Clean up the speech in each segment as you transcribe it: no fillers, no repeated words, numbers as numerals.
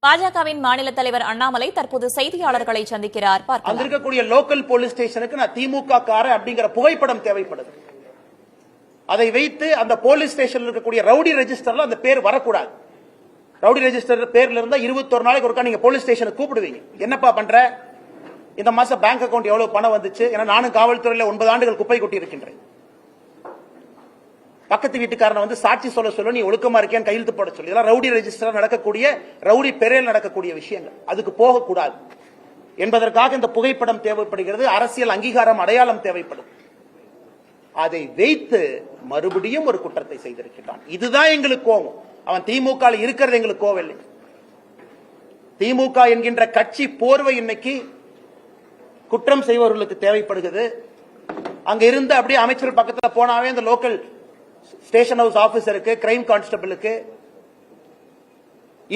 பாஜகவின் மாநில தலைவர் அண்ணாமலை தற்போது செய்தியாளர்களை சந்திக்கிறார். அங்க இருக்கக்கூடிய லோக்கல் போலீஸ் ஸ்டேஷனுக்கு நான் திமுக கார அப்படிங்கிற புகைப்படம் தேவைப்படுது. அதை வைத்து அந்த போலீஸ் ஸ்டேஷன்ல இருக்கக்கூடிய ரவுடி ரெஜிஸ்டர்ல அந்த பேர் வரக்கூடாது. ரவுடி ரெஜிஸ்டர் பேர்ல இருந்தா 21 நாளைக்கு ஒருக்கா நீங்க போலீஸ் ஸ்டேஷனுக்கு கூப்பிடுவீங்க. என்னப்பா பண்ற, இந்த மாசம் பேங்க் அக்கவுண்ட் எவ்வளவு பணம் வந்துச்சு, ஏன்னா நானும் காவல்துறையில 9 ஆண்டுகள் குப்பை கொட்டி இருக்கின்றேன். பக்கத்து வீட்டுக்காரனை வந்து சாட்சி சொல்ல நீ ஒழுக்கமா இருக்கேன்னு கையெழுத்து போட சொல்லி, இதெல்லாம் ரவுடி ரெஜிஸ்டர் நடக்கக்கூடிய ரவுடி பெயரில் நடக்கக்கூடிய விஷயங்கள். அதுக்கு போகக்கூடாது என்பதற்காக இந்த புகைப்படம் தேவைப்படுகிறது. அரசியல் அங்கீகாரம் அடையாளம் தேவைப்படும். அதை வைத்து மறுபடியும் ஒரு குற்றத்தை செய்திருக்கிறான். இதுதான் எங்களுக்கு கோபம். அவன் திமுக இருக்கிறது எங்களுக்கு கோவம் இல்லை. திமுக என்கின்ற கட்சி போர்வை இன்னைக்கு குற்றம் செய்வர்களுக்கு தேவைப்படுகிறது. அங்க இருந்து அப்படியே அமைச்சர் பக்கத்தில் போனாவே அந்த லோக்கல் ஸ்டேஷன் ஹவுஸ் ஆபீசருக்கு, கிரைம் கான்ஸ்டபிளுக்கு,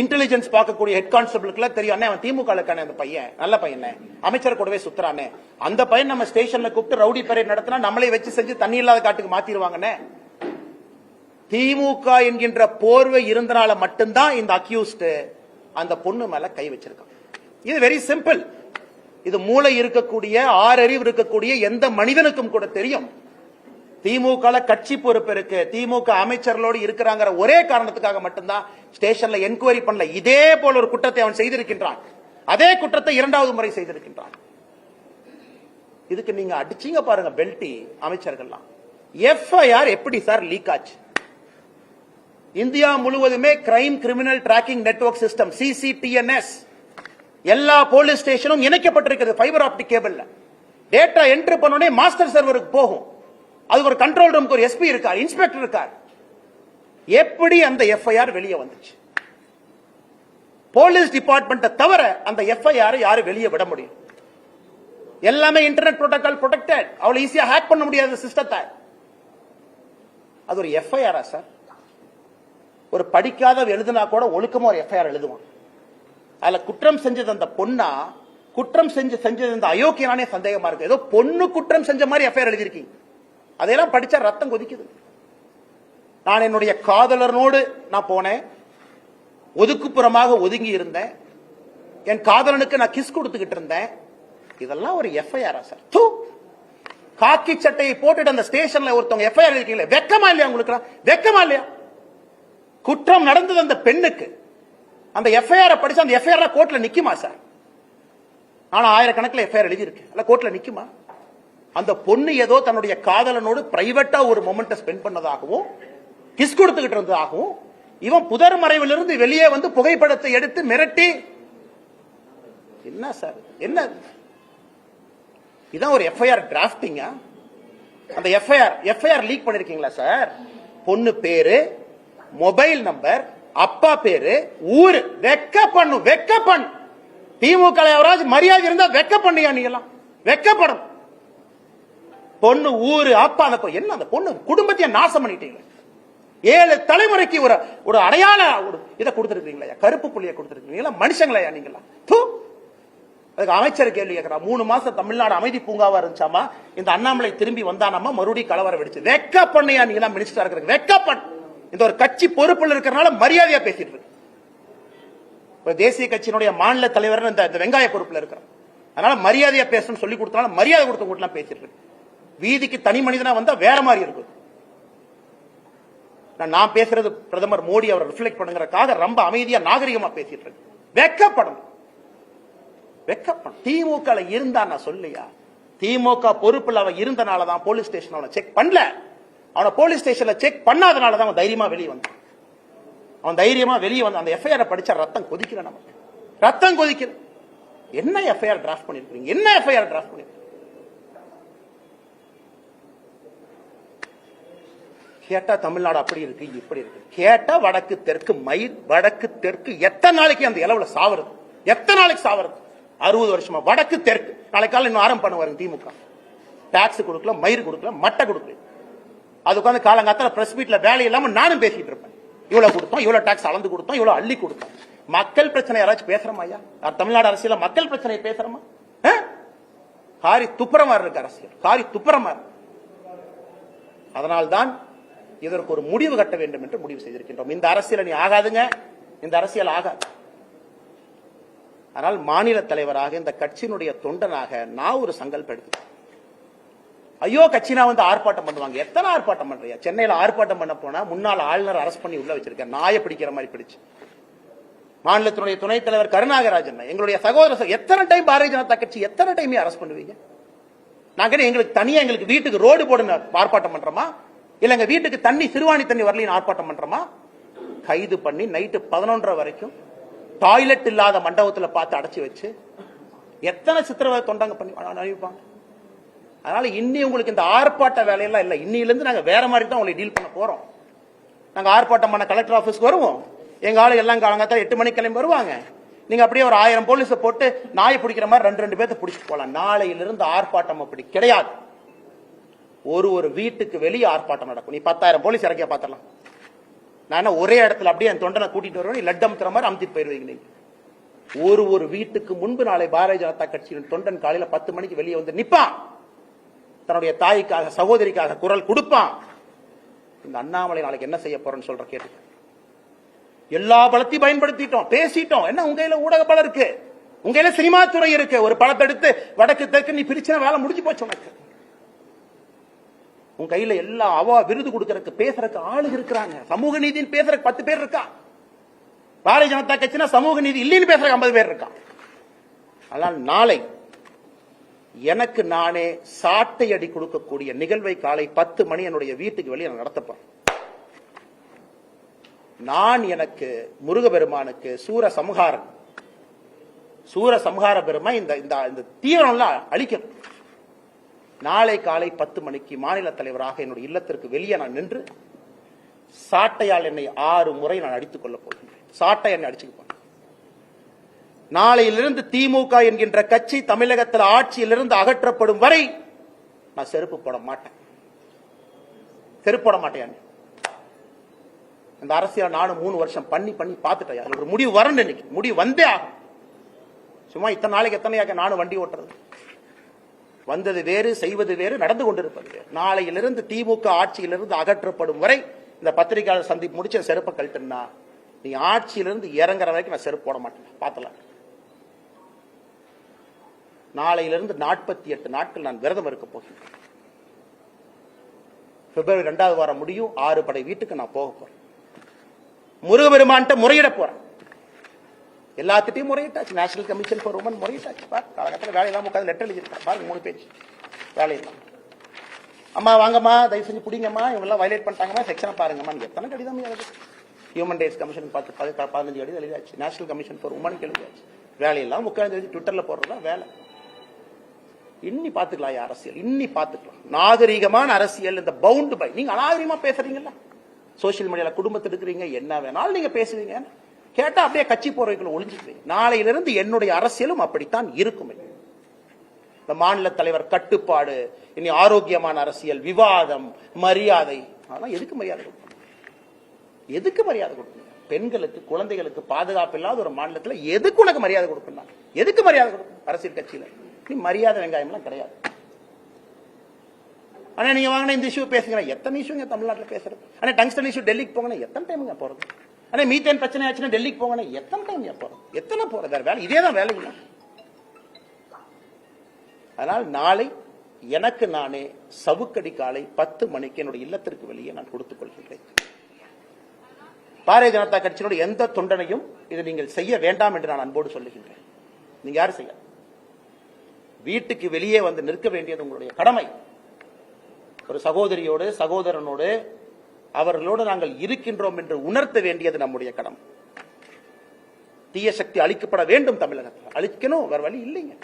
இன்டெலிஜென்ஸ் பார்க்கக்கூடிய ஹெட் கான்ஸ்டபிளுக்கு தெரியும், அவன் திமுக அந்த பையன் நல்ல பையன், அமைச்சர் கூடவே சுத்துறானே, அந்த பையன் நம்ம ஸ்டேஷன்ல கூப்பிட்டு ரவுடி பரேட் நடத்தினா நம்மளே வச்சு செஞ்சு தண்ணி இல்லாத காட்டுக்கு மாத்திடுவாங்கன்னு. திமுக என்கின்ற போர்வை இருந்தனால மட்டும்தான் இந்த அக்யூஸ்ட் அந்த பொண்ணு மேல கை வச்சிருக்கான். இது வெரி சிம்பிள். இது மூளை இருக்கக்கூடிய, ஆறறிவு இருக்கக்கூடிய எந்த மனிதனுக்கும் கூட தெரியும். திமுக கட்சி பொறுப்பு இருக்கு, திமுக அமைச்சர்களோடு இருக்கிறாங்கிற ஒரே காரணத்துக்காக மட்டும்தான் ஸ்டேஷன்ல என்கொயரி பண்ணல. இதே போல ஒரு குற்றத்தை அவன் செய்திருக்கின்றான். அதே குற்றத்தை 2வது முறை செய்திருக்கின்றான். இதுக்கு நீங்க அடிச்சீங்க பாருங்க பெல்டி அமைச்சர்கள்லாம். எஃப்ஐஆர் எப்படி சார் லீக் ஆச்சு? இந்தியா முழுவதுமே crime criminal tracking network system CCTNS எல்லா போலீஸ் ஸ்டேஷனும் இணைக்கப்பட்டிருக்கிறது ஃபைபர் ஆப்டிக் கேபிள்ல. டேட்டா என்ட்ரி பண்ணோடனே மாஸ்டர் சர்வருக்கு போகும். அதுக்கு ஒரு கண்ட்ரோல் ரூமுக்கு ஒரு SP இருக்கார், இன்ஸ்பெக்டர் இருக்கார். எப்படி அந்த எஃப்ஐஆர் வெளியே வந்துச்சு? போலீஸ் டிபார்ட்மெண்ட் தவிர அந்த எஃப்ஐஆர் யாரு வெளியே விட முடியும்? எல்லாமே இன்டர்நெட் புரோட்டோகால் ப்ரொடெக்டட். அவ்வளவு ஈஸியா ஹேக் பண்ண முடியாத சிஸ்டத்தை. அது ஒரு எஃப்ஐஆரா சார்? ஒரு படிக்காத எழுதுனா கூட ஒழுக்கமா ஒரு எஃப்ஐஆர் எழுதுவான். அதுல குற்றம் செஞ்சது அந்த பொண்ணா, குற்றம் செஞ்சது அந்த அயோக்கியனானே சந்தேகமா இருக்கு. ஏதோ பொண்ணு குற்றம் செஞ்ச மாதிரி எஃப்ஐஆர் எழுதிருக்கீங்க. அதையெல்லாம் படிச்சா ரத்தம் கொதிக்குது. நான் என்னுடைய காதலனோடு நான் போனேன், ஒதுக்குப்புறமாக ஒதுங்கி இருந்தேன், என் காதலனுக்கு நான் கிஸ் கொடுத்துக்கிட்டு இருந்தேன். இதெல்லாம் ஒரு எஃப்ஐஆரா சார்? காக்கி சட்டையை போட்டுட்டு அந்த ஸ்டேஷன்ல ஒருத்தவங்க எஃப்ஐஆர் இருக்கீங்களே, வெக்கமா இல்லையா உங்களுக்கு? வெக்கமா இல்லையா? குற்றம் நடந்தது அந்த பெண்ணுக்கு. அந்த எஃப்ஐஆர் படிச்சு அந்த எஃப்ஐஆர் கோர்ட்ல நிக்குமா சார்? ஆனா ஆயிரக்கணக்கில் எஃப்ஐஆர் எழுதியிருக்கு, அல்ல கோர்ட்ல நிக்குமா? அந்த பொண்ணு ஏதோ தன்னுடைய காதலனோடு பிரைவேட்டா ஒரு மொமெண்ட்டை ஸ்பெண்ட் பண்ணதாகவும் கிஸ் கொடுத்துக்கிட்டு இருந்ததாகவும், இவன் புதர் மறைவிலிருந்து வெளியே வந்து புகைப்படத்தை எடுத்து மிரட்டி, என்ன சார் என்ன இதான் ஒரு எஃப்ஐஆர் டிராஃப்டிங்கா? அந்த எஃப்ஐஆர் லீக் பண்ணிருக்கீங்களா சார்? பொண்ணு பேரு, மொபைல் நம்பர், அப்பா பேரு, ஊரு. வெக்க பண்ணு. திமுக எவராஜ் மரியாதை இருந்தா வெக்க பண்ணியா? நீங்களாம் வெக்கப்படும். பொண்ணு, ஊரு, அப்பா, அந்த என்ன அந்த பொண்ணு குடும்பத்தையே நாசம் பண்ணிட்டீங்க. 7 தலைமுறைக்கு ஒரு அடையாள இதை கொடுத்திருக்கீங்களா? கருப்பு புள்ளியை கொடுத்திருக்கீங்களா? மனுஷங்களா நீங்களா? அதுக்கு அமைச்சர் கேள்வி கேட்கிறார். 3 மாசம் தமிழ்நாடு அமைதி பூங்காவா இருந்துச்சாமா, இந்த அண்ணாமலை திரும்பி வந்தானாமா, மறுபடியும் கலவரம் வெடிச்சு. வெக்க பண்ணியா நீங்க தான் மினிஸ்டரா இருக்கிறீங்க? வெக்கப்பன். இந்த ஒரு கட்சி பொறுப்பில் இருக்கிறனால மரியாதையா பேசிட்டு இருக்கு. தேசிய கட்சியினுடைய மாநில தலைவர் இந்த வெங்காய பொறுப்புல இருக்கிறார். அதனால மரியாதையா பேசணும்னு சொல்லி கொடுத்தனால மரியாதை கொடுத்தவங்க பேசிட்டு இருக்கு. வீதிக்கு தனி மனிதனா வந்தா வேற மாதிரி இருக்கு. நான் பேசுறது பிரதமர் மோடி அவர் ரிஃப்ளெக்ட் பண்ணுங்கறதுக்காக ரொம்ப அமைதியா நாகரிகமா பேசிட்டு இருக்கு. வெக்கப்படணும். திமுக இருந்தா நான் சொல்லியா? திமுக பொறுப்புல அவன் இருந்தனாலதான் போலீஸ் ஸ்டேஷன் அவனை செக் பண்ணல. அவனை போலீஸ் ஸ்டேஷன்ல செக் பண்ணாதனாலதான் அவன் தைரியமா வெளியே வந்தான். அவன் தைரியமா வெளியே வந்தான். அந்த எஃப்ஐஆர் படிச்சா ரத்தம் கொதிக்கல. நமக்கு ரத்தம் கொதிக்கல. என்ன எஃப்ஐஆர் டிராஃப்ட் பண்ணிருக்கீங்க? என்ன எஃப்ஐஆர் டிராஃப்ட் பண்ணிருக்கீங்க? கேட்டா தமிழ்நாடு அப்படி இருக்கு, இப்படி இருக்கு. கேட்டா வடக்கு தெற்கு மயிர், வடக்கு தெற்கு எத்தனை நாளைக்கு அந்த இளவுல சாவறது? எத்தனை நாளைக்கு சாவறது? 60 வருஷமா வடக்கு தெற்கு. நாளைக்கு காலையில் இன்னும் ஆரம்பம் பண்ணுவாரு திமுக. டாக்ஸ் கொடுக்கல, மயிர் கொடுக்கல, மட்டை கொடுக்கல. அது உட்காந்து காலங்காத்தால பிரஸ் மீட்ல வேலை இல்லாம நானும் பேசிட்டு இருப்பேன். இவ்வளவு கொடுத்தோம், இவ்வளவு டாக்ஸ் அளந்து கொடுத்தோம், இவ்வளவு அள்ளி கொடுத்தோம். மக்கள் பிரச்சனை யாராச்சும் பேசுறோமா? ஐயா, தமிழ்நாடு அரசியல மக்கள் பிரச்சனை பேசுறோமா? காரி துப்புரமா இருக்கு அரசியல், காரி துப்புரமா. அதனால்தான் இதற்கு ஒரு முடிவு கட்ட வேண்டும் என்று முடிவு செய்திருக்கின்றோம். இந்த அரசியல் நீ ஆகாதுங்க, இந்த அரசியல் ஆகாது. ஆனால் மாநில தலைவராக இந்த கட்சியினுடைய தொண்டனாக நான் ஒரு சங்கல்பம் எடுத்தேன். ஐயோ கட்சினா வந்து ஆர்ப்பாட்டம் பண்ணுவாங்க. எத்தனை ஆர்ப்பாட்டம் பண்றியா? சென்னையில ஆர்ப்பாட்டம் பண்ண போனா முன்னாள் ஆளுநர் அரெஸ்ட் பண்ணி உள்ள வச்சிருக்கேன். நாயை பிடிக்கிற மாதிரி பிடிச்சு. மாநிலத்தினுடைய துணைத் தலைவர் கருணாகராஜன், எங்களுடைய சகோதரர், எத்தனை டைம் பாரதிய ஜனதா கட்சி எத்தனை டைம் அரெஸ்ட் பண்ணுவீங்க? நாங்க எங்களுக்கு தனியா எங்களுக்கு வீட்டுக்கு ரோடு போடுன்னு ஆர்ப்பாட்டம் பண்றோமா? இல்ல எங்க வீட்டுக்கு தண்ணி சிறுவாணி தண்ணி வரலின்னு ஆர்ப்பாட்டம் பண்றோமா? கைது பண்ணி நைட்டு 11:30 வரைக்கும் டாய்லெட் இல்லாத மண்டபத்துல பார்த்து அடைச்சு வச்சு எத்தனை சித்திரவதை தொண்டாங்க பண்ணி அனுப்பிப்பாங்க. அதனால இன்னி உங்களுக்கு இந்த ஆர்ப்பாட்ட வேலையெல்லாம் இல்ல. இன்னிலிருந்து நாங்க வேற மாதிரி தான் உங்களை டீல் பண்ண போறோம். நாங்க ஆர்ப்பாட்டம் பண்ண கலெக்டர் ஆபீஸ்க்கு வருவோம். எங்க ஆளு எல்லாம் காலங்காத்தால 8 மணிக்கு கிளம்பி வருவாங்க. நீங்க அப்படியே ஒரு 1000 போலீஸை போட்டு நாயை பிடிக்கிற மாதிரி 2 பேர்த்த பிடிச்சிட்டு போலாம். நாளையிலிருந்து ஆர்ப்பாட்டம் அப்படி கிடையாது. ஒரு வீட்டுக்கு வெளியே ஆர்ப்பாட்டம் நடக்கும். நீ 10,000 போலீஸ் இறக்கியா பாத்திரலாம். நான் ஒரே இடத்துல அப்படியே என் தொண்டனை கூட்டிட்டு வருவேன். லட்டு அமுத்துற மாதிரி அமுத்திட்டு போயிருவீங்க. நீங்க ஒரு வீட்டுக்கு முன்பு நாளை பாரதிய ஜனதா கட்சியின் தொண்டன் காலையில 10 மணிக்கு வெளியே வந்து நிப்பான். தன்னுடைய தாய்க்காக சகோதரிக்காக குரல் கொடுப்பான். இந்த அண்ணாமலை நாளைக்கு என்ன செய்ய போறேன்னு சொல்ற கேட்டு எல்லா பலத்தையும் பயன்படுத்திட்டோம், பேசிட்டோம். என்ன உங்க கையில ஊடக பலம் இருக்கு, உங்க கையில சினிமா துறை இருக்கு. ஒரு படத்தை எடுத்து வடக்கு தெற்கு நீ பிரிச்ச வேலை முடிஞ்சு போச்சு. உனக்கு உங்க கையில எல்லா விருது கொடுக்கறதுக்கு பேசுறதுக்கு ஆளுங்க இருக்கிறாங்க. சமூக நீதினு பேசுறதுக்கு 10 பேர் இருக்கா. பாரதிய ஜனதா கட்சினா சமூக நீதி இல்லைன்னு பேசுறதுக்கு 50 பேர் இருக்கா. ஆனால் நாளை எனக்கு நானே சாட்டை அடி கொடுக்கக்கூடிய நிகழ்வை காலை 10 மணி என்னுடைய வீட்டுக்கு வெளியே நடத்தப்போறேன். நான் எனக்கு முருகபெருமானுக்கு சூர சம்ஹார பெருமை இந்த தீவிரம்லாம் அழிக்கணும். நாளை காலை 10 மணிக்கு மாநில தலைவராக என்னுடைய இல்லத்திற்கு வெளியே நான் நின்று சாட்டையால் என்னை 6 முறை நான் அடித்துக் கொள்ளப் போகின்றேன். சாட்டை என்னை அடிச்சுக்க போறேன். நாளையிலிருந்து திமுக என்கின்ற கட்சி தமிழகத்தில் ஆட்சியிலிருந்து அகற்றப்படும் வரை நான் செருப்பு போட மாட்டேன். செருப்பு போட மாட்டேன். இந்த அரசியல் நானும் 3 வருஷம் பண்ணி பார்த்துட்டேன். ஒரு முடிவு வரணும். இன்னைக்கு முடிவு வந்தே ஆகும். சும்மா இத்தனை நாளைக்கு எத்தனையாக நானும் வண்டி ஓட்டுறது. வந்தது வேறு, செய்வது வேறு, நடந்து கொண்டிருப்பது வேறு. நாளையிலிருந்து திமுக ஆட்சியிலிருந்து அகற்றப்படும் வரை இந்த பத்திரிகையாளர் சந்திப்பு முடிச்ச செருப்பை கழட்டுனா நீ ஆட்சியிலிருந்து இறங்குற வரைக்கும் நான் செருப்பு போட மாட்டேன். பார்த்தலாம். நாளையிலிருந்து 48 நாட்கள் நான் விரதம் இருக்க போகிறேன். பிப்ரவரி 2வது வாரம் முடியும். 6 படை வீட்டுக்கு நான் போக போறேன். முருகபெருமான்ட்ட முறையிட போறேன். எல்லாத்திட்டையும் முறையிட்டாச்சு. நேஷனல் கமிஷன் ஃபார் உமன் முறையிட்டாச்சு. காலகட்டத்தில் வேலையெல்லாம் உட்காந்து லெட்டர் எழுதிருக்கேன். பாருங்க 3 பேஜ் வேலையெல்லாம். அம்மா வாங்கம்மா, தயவு செஞ்சு பிடிங்கம்மா, இவங்கெல்லாம் வயலேட் பண்ணிட்டாங்கம்மா, செக்ஷனை பாருங்கம்மா. எத்தனை கடிதம் எழுது. ஹியூமன் ரைட்ஸ் கமிஷன் பார்த்து 15 கடிதம் எழுதியாச்சு. நேஷனல் கமிஷன் ஃபார் உமனுக்கு எழுதியாச்சு. வேலையெல்லாம் உட்காந்து எழுதி ட்விட்டர்ல போடுறதா வேலை. இன்னி பாத்துக்கலாம். அரசியல் இன்னி பாத்துக்கலாம். நாகரீகமான அரசியல். இந்த பவுண்ட் பை நீங்க அநாகரிகமா பேசுறீங்கல்ல, சோசியல் மீடியால குடும்பத்தை எடுக்கிறீங்க, என்ன வேணாலும் நீங்க பேசுவீங்க. கேட்டா அப்படியே கட்சி போறவைக்குள்ள ஒளிஞ்சுக்குவீங்க. நாளையிலிருந்து என்னுடைய அரசியலும் அப்படித்தான் இருக்கும். இந்த மாநில தலைவர் கட்டுப்பாடு, இனி ஆரோக்கியமான அரசியல், விவாதம், மரியாதை. அதெல்லாம் எதுக்கு மரியாதை கொடுக்கணும்? எதுக்கு மரியாதை கொடுக்கணும்? பெண்களுக்கு குழந்தைகளுக்கு பாதுகாப்பு இல்லாத ஒரு மாநிலத்தில் எதுக்கு உனக்கு மரியாதை கொடுக்கணும்? எதுக்கு மரியாதை கொடுக்கணும்? அரசியல் கட்சியில நீ மரியாதை வெங்காயம்லாம் கிடையாது. ஆனா நீங்க வாங்கின இந்த இஷ்யூ பேசுங்க. எத்தனை இஷ்யூங்க தமிழ்நாட்டில் பேசுறது? ஆனா டங்ஸ்டன் இஷ்யூ டெல்லிக்கு போங்க, எத்தனை டைமுங்க போறது? ஆனா மீத்தேன் பிரச்சனை ஆச்சுன்னா டெல்லிக்கு போங்க, எத்தனை டைம் போறது? எத்தனை போறது? வேற வேலை இதேதான் வேலைங்க. அதனால் நாளை எனக்கு நானே சவுக்கடி காலை 10 மணிக்கு என்னுடைய இல்லத்திற்கு வெளியே நான் கொடுத்துக் கொள்கின்றேன். பாரதிய ஜனதா கட்சியினுடைய எந்த தொண்டனையும் இதை நீங்கள் செய்ய வேண்டாம் என்று நான் அன்போடு சொல்லுகின்றேன். நீங்க யாரும் செய்ய, வீட்டுக்கு வெளியே வந்து நிற்க வேண்டியது உங்களுடைய கடமை. ஒரு சகோதரியோடு சகோதரனோடு அவர்களோடு நாங்கள் இருக்கின்றோம் என்று உணர்த்த வேண்டியது நம்முடைய கடமை. தீய சக்தி அழிக்கப்பட வேண்டும். தமிழகத்தில் அழிக்கணும், வேற வழி இல்லைங்க.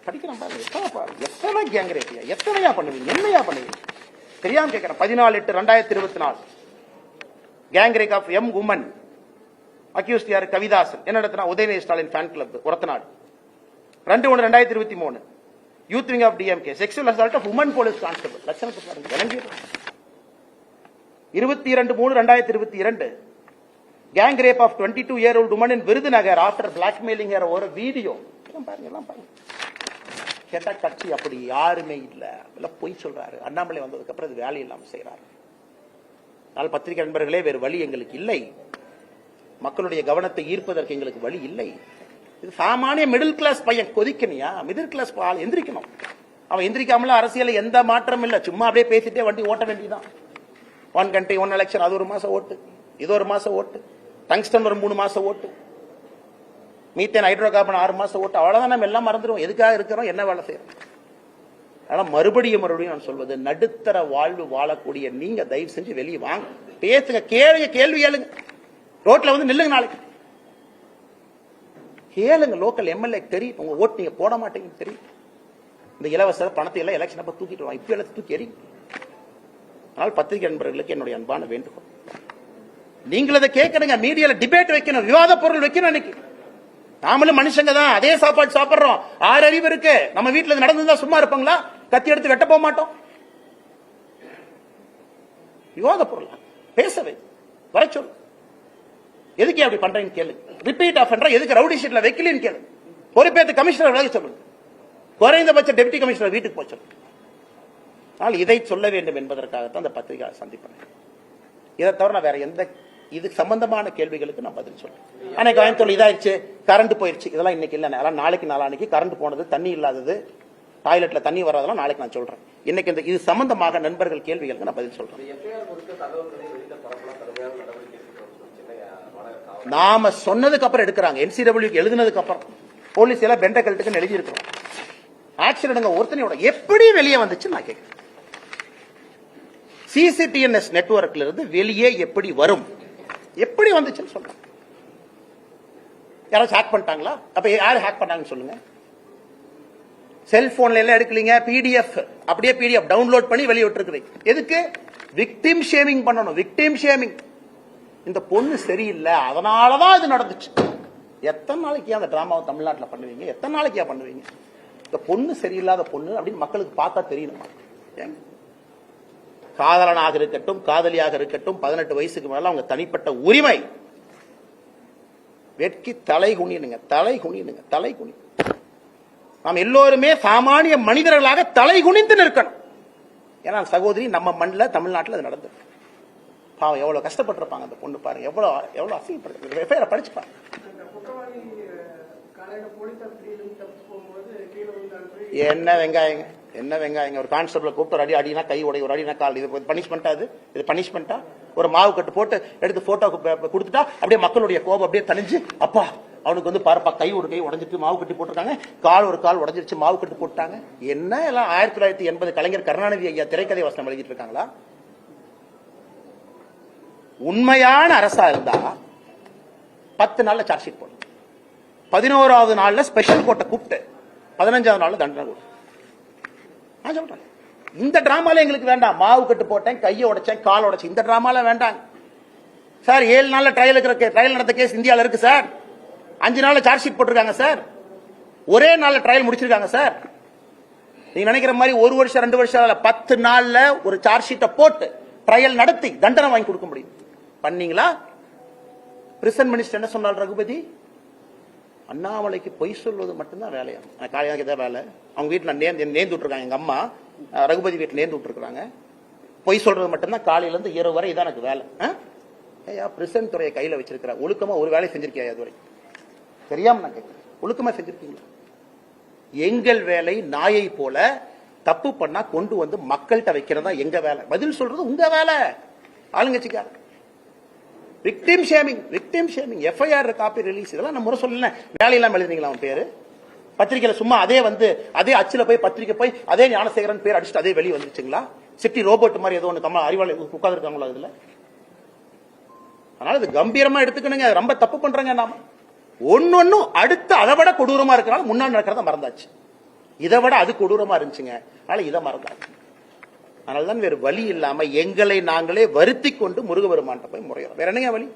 படிக்கலாம் பாருங்க. எத்தனை கேங் ரேப்பியா, எத்தனையா பண்ணுவீங்க, என்னையா பண்ணுவீங்க தெரியாம கேட்கிறேன். 14/8/2024 gang rape of M woman accused யார்? கவிதாசன். என்ன நடத்தினா? Udhayanidhi Stalin fan club Orathanadu. 2/1/2023 youth wing of DMK sexual assault of woman police constable. லட்சணத்தை பாருங்க. 22/3/2022 gang rape of 22-year-old woman in Virudhunagar after blackmailing ஒரு வீடியோ. பாருங்க பாருங்க. கேட்டா கட்சி அப்படி யாருமே இல்ல, பொய் சொல்றாரு. அண்ணாமலை வந்ததுக்கு அப்புறம் இது வேலை இல்லாம செய்யறாரு. பத்திரிகை நண்பர்களே, வேறு வழி எங்களுக்கு இல்லை. மக்களுடைய கவனத்தை ஈர்ப்பதற்கு எங்களுக்கு வழி இல்லை. இது சாமானிய மிடில் கிளாஸ் பையன் கொதிக்கணியா? மிடில் கிளாஸ் ஆள் எந்திரிக்கணும். அவன் எந்திரிக்காமல அரசியல் எந்த மாற்றம் இல்ல. சும்மா அப்படியே பேசிட்டே வண்டி ஓட்ட வேண்டியதான். 1 country 1 election, அது 1 மாசம் ஓட்டு, இது 1 மாசம் ஓட்டு, டங்ஸ்டன் ஒரு 3 மாசம் ஓட்டு, மீத்தேன் ஹைட்ரோ கார்பன் 6 மாசம் ஓட்டு. அவ்வளவுதான். நம்ம எல்லாம் மறந்துடுவோம். எதுக்காக இருக்கிறோம், என்ன வேலை செய்யறோம். ஆனா மறுபடியும் நான் சொல்வது, நடுத்தர வாழ்வு வாழக்கூடிய நீங்க தயவு செஞ்சு வெளியே வாங்க, பேசுங்க, கேளுங்க, கேள்வி கேளுங்க, ரோட்ல வந்து நில்லுங்க, நாளைக்கு கேளுங்க. லோக்கல் எம்எல்ஏ தெரியும் உங்க ஓட்டு நீங்க போட மாட்டீங்க தெரியும். இந்த இலவச பணத்தை எல்லாம் எலெக்ஷன் அப்ப தூக்கிட்டு இப்ப எல்லாம் தூக்கி எறி. ஆனால் பத்திரிகை நண்பர்களுக்கு என்னுடைய அன்பான வேண்டுகோள், நீங்கள் அதை கேட்கணுங்க. மீடியால டிபேட் வைக்கணும், விவாத பொருள் வைக்கணும். அன்னைக்கு நாமளும் மனுஷங்க தான், அதே சாப்பாடு சாப்பிடுறோம். 6 அறிவு இருக்கு. நம்ம வீட்டுல நடந்துதான் சும்மா இருப்பாங்களா? கத்தி எடுத்து வெட்ட போக மாட்டோம். விவாத பொருள் பேசவே வர சொல்லு. எதுக்கு அப்படி பண்றீங்க கேளு. ரிப்பீட் ஆஃபெண்டர் எதுக்கு ரவுடி ஷீட்ல வைக்கலன்னு கேளு. பொறுப்பேற்று கமிஷனர் விலக சொல்லுங்க. குறைந்தபட்ச டெப்டி கமிஷனர் வீட்டுக்கு போச்சு. ஆனால் இதை சொல்ல வேண்டும் என்பதற்காகத்தான் அந்த பத்திரிகை சந்திப்பேன். இதை தவிர நான் வேற எந்த இது சம்பந்தமான கேள்விகளுக்கு நான் பதில் சொல்றேன். அன்னைக்கு கோயம்புத்தூர் இதாயிருச்சு, கரண்ட் போயிருச்சு, இதெல்லாம் இன்னைக்கு இல்ல. அதெல்லாம் நாளைக்கு நாளானைக்கு கரண்ட் போனது, தண்ணி இல்லாதது, டாய்லெட்ல தண்ணி வராதெல்லாம் நாளைக்கு நான் சொல்றேன். இன்னைக்கு இந்த இது சம்பந்தமாக நண்பர்கள் கேள்விகளுக்கு நான் பதில் சொல்றேன். நாம சொன்னதுக்கு அப்புறம் எடுக்கிறாங்க. NCW எழுதுனதுக்கு அப்புறம் போலீஸ் எல்லாம் பெண்ட கழட்டுக்கு எழுதி இருக்கிறோம். ஆக்சிடென்ட் ஒருத்தனையோட எப்படி வெளியே வந்துச்சு நான் கேட்கிறேன். CCTNS நெட்வொர்க்ல இருந்து வெளியே எப்படி வரும், எப்படி வந்துச்சுன்னு சொல்றேன். யாராச்சும் ஹேக் பண்ணிட்டாங்களா? அப்ப யாரு ஹேக் பண்ணாங்கன்னு சொல்லுங்க. செல்போன்ல எல்லாம் எடுக்கலீங்க, PDF அப்படியே PDF டவுன்லோட் பண்ணி வெளியே விட்டுருக்கீங்க. எதுக்கு? விக்டிம் ஷேமிங் பண்ணணும். Victim shaming. இந்த பொண்ணு சரியில்லை, அதனாலதான் இது நடந்துச்சு. எத்தனை நாளைக்கு அந்த டிராமாவை தமிழ்நாட்டில் பண்ணுவீங்க? எத்தனை நாளைக்கு பண்ணுவீங்க? இந்த பொண்ணு சரியில்லாத பொண்ணு அப்படின்னு மக்களுக்கு பார்த்தா தெரியணுமா? காதலனாக இருக்கட்டும், காதலியாக இருக்கட்டும், 18 வயசுக்கு மேல அவங்க தனிப்பட்ட உரிமை. வெட்கி தலை குனினுங்க, தலை குனினுங்க, தலை குனி. நாம் எல்லோருமே சாமானிய மனிதர்களாக தலை குனிந்து நிற்கணும். ஏன்னா சகோதரி நம்ம மண்ணில் தமிழ்நாட்டில் அது நடந்தது. பாவம் எவ்வளவு கஷ்டப்பட்டிருப்பாங்க அந்த பொண்ணு. பாருங்க எவ்வளவு அசிங்கப்படுது. எஃப்ஐஆர் படிச்சு பாருங்க. என்ன வெங்காயங்க, என்ன வெங்காயங்க. ஒரு கான்ஸ்டபிள் கூப்பிட்டு ஒரு அடினா கை உடைய, ஒரு அடினா கால். இது பனிஷ்மெண்டா? இது பனிஷ்மெண்டா? ஒரு மாவு கட்டு போட்டு எடுத்து போட்டோ கொடுத்துட்டா அப்படியே மக்களுடைய கோபம் அப்படியே தணிஞ்சு, அப்பா அவனுக்கு வந்து பாருப்பா கை ஒரு கை உடஞ்சிட்டு மாவு கட்டி போட்டிருக்காங்க, கால் ஒரு கால் உடஞ்சிருச்சு மாவு கட்டு போட்டாங்க. என்ன எல்லாம் 1980 கலைஞர் கருணாநிதி ஐயா திரைக்கதை வசனம் எழுதிட்டு இருக்காங்களா? உண்மையான அரசா இருந்தா 10 நாள்ல சார்ஜ் ஷீட் போடும், 11வது நாள்ல ஸ்பெஷல் கோர்ட்டை கூப்பிட்டு 15வது நாள்ல தண்டனை கொடுக்கும். நான் சொல்றேன், இந்த டிராமால எங்களுக்கு வேண்டாம். மாவு கட்டு போட்டேன், கையை உடைச்சேன், கால் உடைச்சேன், இந்த டிராமால வேண்டாம் சார். 7 நாள்ல ட்ரையல் இருக்கிற ட்ரையல் நடந்த கேஸ் இந்தியாவில் இருக்கு சார். 5 நாள்ல சார்ஜ் ஷீட் போட்டிருக்காங்க சார். ஒரே நாள்ல ட்ரையல் முடிச்சிருக்காங்க சார். நீங்க நினைக்கிற மாதிரி 1 வருஷம் 2 வருஷம் 10 நாள்ல ஒரு சார்ஜ் ஷீட்டை போட்டு ட்ரையல் நடத்தி தண்டனை வாங்கி கொடுக்க முடியும். பண்ணீங்களா? பிரிசன் மினிஸ்டர் என்ன சொன்னார் ரகுபதி? அண்ணாமலைக்கு பொய் சொல்வது மட்டும்தான் வேலையா? காலையாக இதான் வேலை. அவங்க வீட்டுல நேர்ந்து விட்டுருக்காங்க. எங்க அம்மா ரகுபதி வீட்டுல நேர்ந்து விட்டுருக்காங்க. பொய் சொல்றது மட்டும்தான் காலையில இருந்து இரவு வரை இதான் எனக்கு வேலை. பிரிசன் துறையை கையில வச்சிருக்கிற ஒழுக்கமா ஒரு வேலை செஞ்சிருக்கியா? அதுவரை தெரியாம நான் கேட்கிறேன். ஒழுக்கமா செஞ்சிருக்கீங்களா? எங்கள் வேலை நாயை போல தப்பு பண்ணா கொண்டு வந்து மக்கள்கிட்ட வைக்கிறதா எங்க வேலை. பதில் சொல்றது உங்க வேலை. ஆளுங்கட்சிக்கார victim shaming, victim shaming, FIR copy release, இதெல்லாம் நம்ம முறை சொல்லல. வேலையெல்லாம் எழுதுனீங்களா அவன் பேரு பத்திரிகையில? சும்மா அதே வந்து அதே அச்சுல போய் பத்திரிகை போய் அதே ஞானசேகரன் பேர் அடிச்சுட்டு அதே வெளியே வந்துச்சுங்களா? சிட்டி ரோபோட் மாதிரி ஏதோ ஒன்று கம்மா அறிவாளி உட்கார்ந்து இருக்காங்களா இதுல? அதனால இது கம்பீரமா எடுத்துக்கணுங்க. ரொம்ப தப்பு பண்றாங்க. நாம ஒன்னொன்னும் அடுத்து அதை விட கொடூரமா இருக்கிறனால முன்னாடி நடக்கிறத மறந்தாச்சு. இதை விட அது கொடூரமா இருந்துச்சுங்க, அதனால இதை மறந்தாச்சு. அதனால்தான் வேறு வழி இல்லாம எங்களை நாங்களே வருத்தி கொண்டு முருகபெருமான்ட்ட போய் முறையிறோம். வேற என்னங்க வழி?